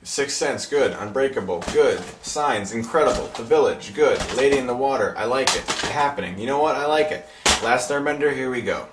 Sixth Sense, good. Unbreakable, good. Signs, incredible. The Village, good. Lady in the Water, I like it. The Happening, you know what? I like it. Last Airbender, here we go.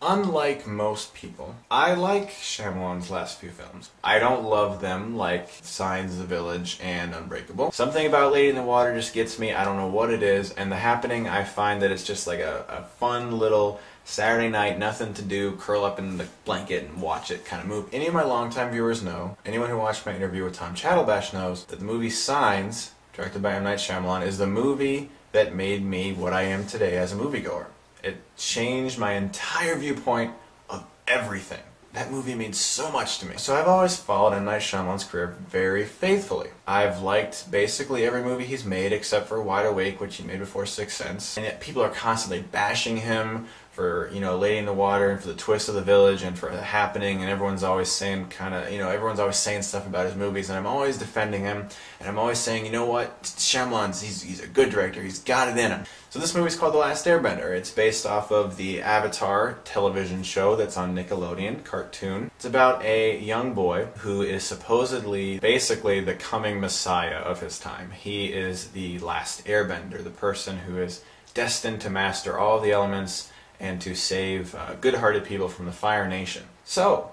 Unlike most people, I like Shyamalan's last few films. I don't love them like Signs, The Village, and Unbreakable. Something about Lady in the Water just gets me, I don't know what it is, and The Happening, I find that it's just like a fun little Saturday night, nothing to do, curl up in the blanket and watch it kind of movie. Any of my longtime viewers know, anyone who watched my interview with Tom Chattelbash knows, that the movie Signs, directed by M. Night Shyamalan, is the movie that made me what I am today as a moviegoer. It changed my entire viewpoint of everything. That movie means so much to me. So I've always followed M. Night Shyamalan's career very faithfully. I've liked basically every movie he's made except for Wide Awake, which he made before Sixth Sense. And yet people are constantly bashing him for, you know, Lady in the Water and for the twist of The Village and for The Happening, and everyone's always saying everyone's always saying stuff about his movies, and I'm always defending him, and I'm always saying, you know what, Shyamalan's, he's a good director, he's got it in him. So this movie's called The Last Airbender. It's based off of the Avatar television show that's on Nickelodeon, cartoon. It's about a young boy who is supposedly, basically, the coming messiah of his time. He is the last airbender, the person who is destined to master all the elements and to save good-hearted people from the Fire Nation. So,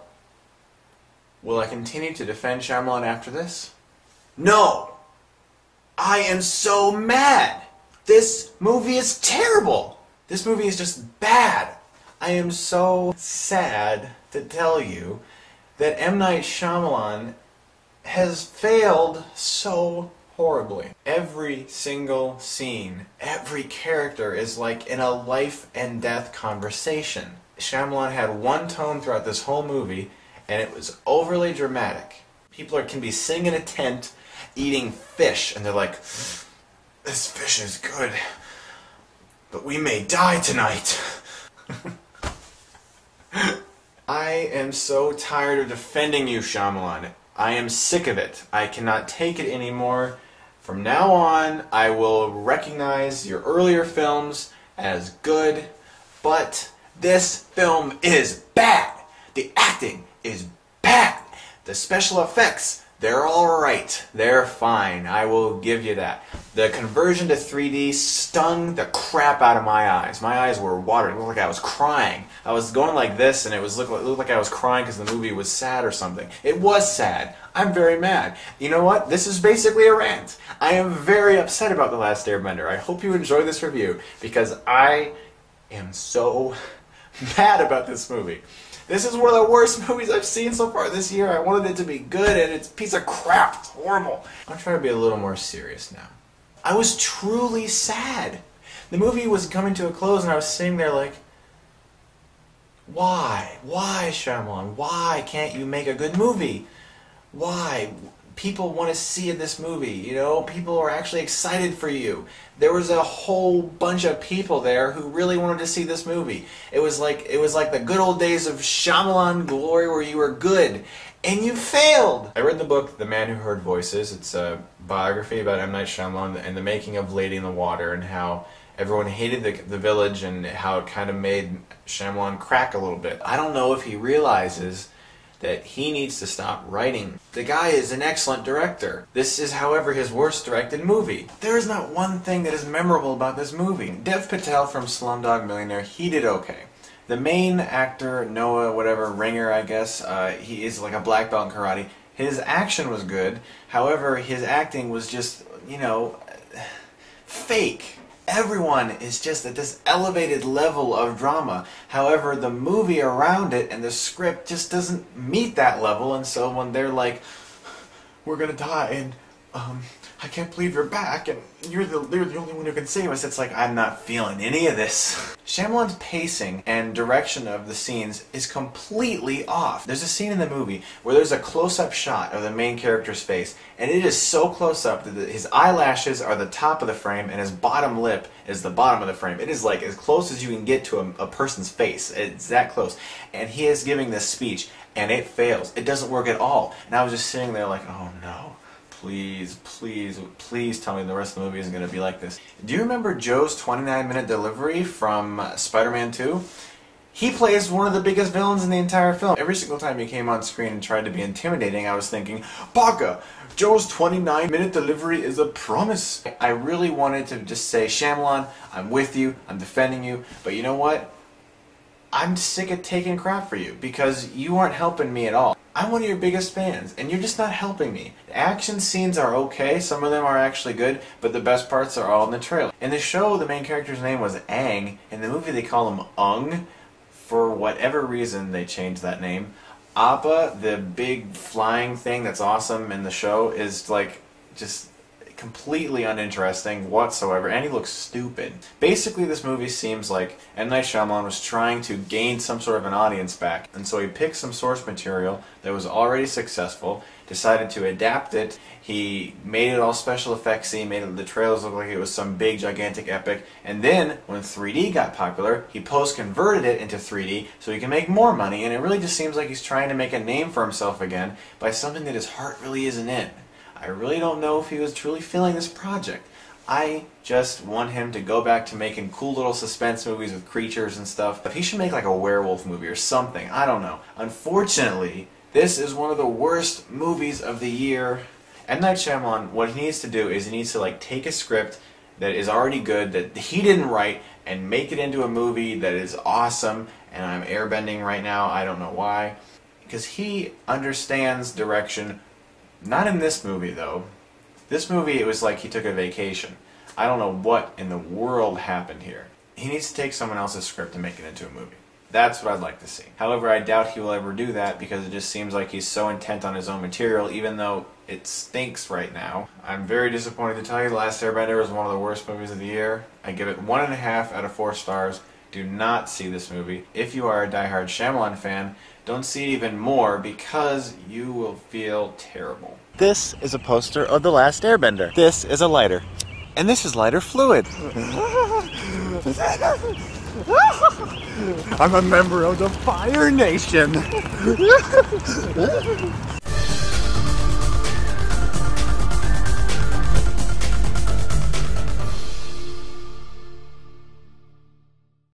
will I continue to defend Shyamalan after this? No! I am so mad! This movie is terrible! This movie is just bad! I am so sad to tell you that M. Night Shyamalan has failed so horribly. Every single scene, every character is like in a life and death conversation. Shyamalan had one tone throughout this whole movie, and it was overly dramatic. People can be sitting in a tent, eating fish, and they're like, this fish is good, but we may die tonight. I am so tired of defending you, Shyamalan. I am sick of it. I cannot take it anymore. From now on, I will recognize your earlier films as good, but this film is bad. The acting is bad. The special effects, they're alright. They're fine. I will give you that. The conversion to 3D stung the crap out of my eyes. My eyes were watering. It looked like I was crying. I was going like this, and it looked like I was crying because the movie was sad or something. It was sad. I'm very mad. You know what? This is basically a rant. I am very upset about The Last Airbender. I hope you enjoy this review because I am so mad about this movie. This is one of the worst movies I've seen so far this year. I wanted it to be good, and it's a piece of crap. It's horrible. I'm trying to be a little more serious now. I was truly sad. The movie was coming to a close, and I was sitting there like, why? Why, Shyamalan? Why can't you make a good movie? Why? People want to see this movie, you know? People are actually excited for you. There was a whole bunch of people there who really wanted to see this movie. It was like the good old days of Shyamalan glory where you were good, and you failed. I read the book The Man Who Heard Voices. It's a biography about M. Night Shyamalan and the making of Lady in the Water and how everyone hated the Village and how it kind of made Shyamalan crack a little bit. I don't know if he realizes that he needs to stop writing. The guy is an excellent director. This is, however, his worst directed movie. There is not one thing that is memorable about this movie. Dev Patel from Slumdog Millionaire, he did okay. The main actor, Noah, whatever, Ringer, I guess, he is like a black belt in karate. His action was good. However, his acting was just, you know, fake. Everyone is just at this elevated level of drama. However, the movie around it and the script just doesn't meet that level, and so when they're like, we're gonna die, and I can't believe you're back, and you're the only one who can save us, it's like, I'm not feeling any of this. Shyamalan's pacing and direction of the scenes is completely off. There's a scene in the movie where there's a close-up shot of the main character's face, and it is so close up that his eyelashes are the top of the frame and his bottom lip is the bottom of the frame. It is like as close as you can get to a person's face. It's that close. And he is giving this speech, and it fails. It doesn't work at all. And I was just sitting there like, oh no, please, please, please tell me the rest of the movie isn't going to be like this. Do you remember Joe's 29-minute delivery from Spider-Man 2? He plays one of the biggest villains in the entire film. Every single time he came on screen and tried to be intimidating, I was thinking, Baga, Joe's 29-minute delivery is a promise. I really wanted to just say, Shymalan, I'm with you, I'm defending you, but you know what? I'm sick of taking crap for you because you aren't helping me at all. I'm one of your biggest fans, and you're just not helping me. The action scenes are okay, some of them are actually good, but the best parts are all in the trailer. In the show, the main character's name was Aang. In the movie, they call him Ung. For whatever reason, they changed that name. Appa, the big flying thing that's awesome in the show, is like just completely uninteresting whatsoever, and he looks stupid. Basically, this movie seems like M. Night Shyamalan was trying to gain some sort of an audience back, and so he picked some source material that was already successful, decided to adapt it. He made it all special effects-y, made the trailers look like it was some big, gigantic epic, and then, when 3D got popular, he post-converted it into 3D so he can make more money, and it really just seems like he's trying to make a name for himself again by something that his heart really isn't in. I really don't know if he was truly feeling this project. I just want him to go back to making cool little suspense movies with creatures and stuff. But he should make like a werewolf movie or something. I don't know. Unfortunately, this is one of the worst movies of the year. M. Night Shyamalan, what he needs to do is he needs to like take a script that is already good, that he didn't write, and make it into a movie that is awesome. And I'm airbending right now. I don't know why. Because he understands direction. Not in this movie, though. This movie, it was like he took a vacation. I don't know what in the world happened here. He needs to take someone else's script and make it into a movie. That's what I'd like to see. However, I doubt he will ever do that because it just seems like he's so intent on his own material, even though it stinks right now. I'm very disappointed to tell you The Last Airbender is one of the worst movies of the year. I give it 1.5 out of 4 stars. Do not see this movie. If you are a diehard Shyamalan fan, don't see it even more because you will feel terrible. This is a poster of The Last Airbender. This is a lighter. And this is lighter fluid. I'm a member of the Fire Nation.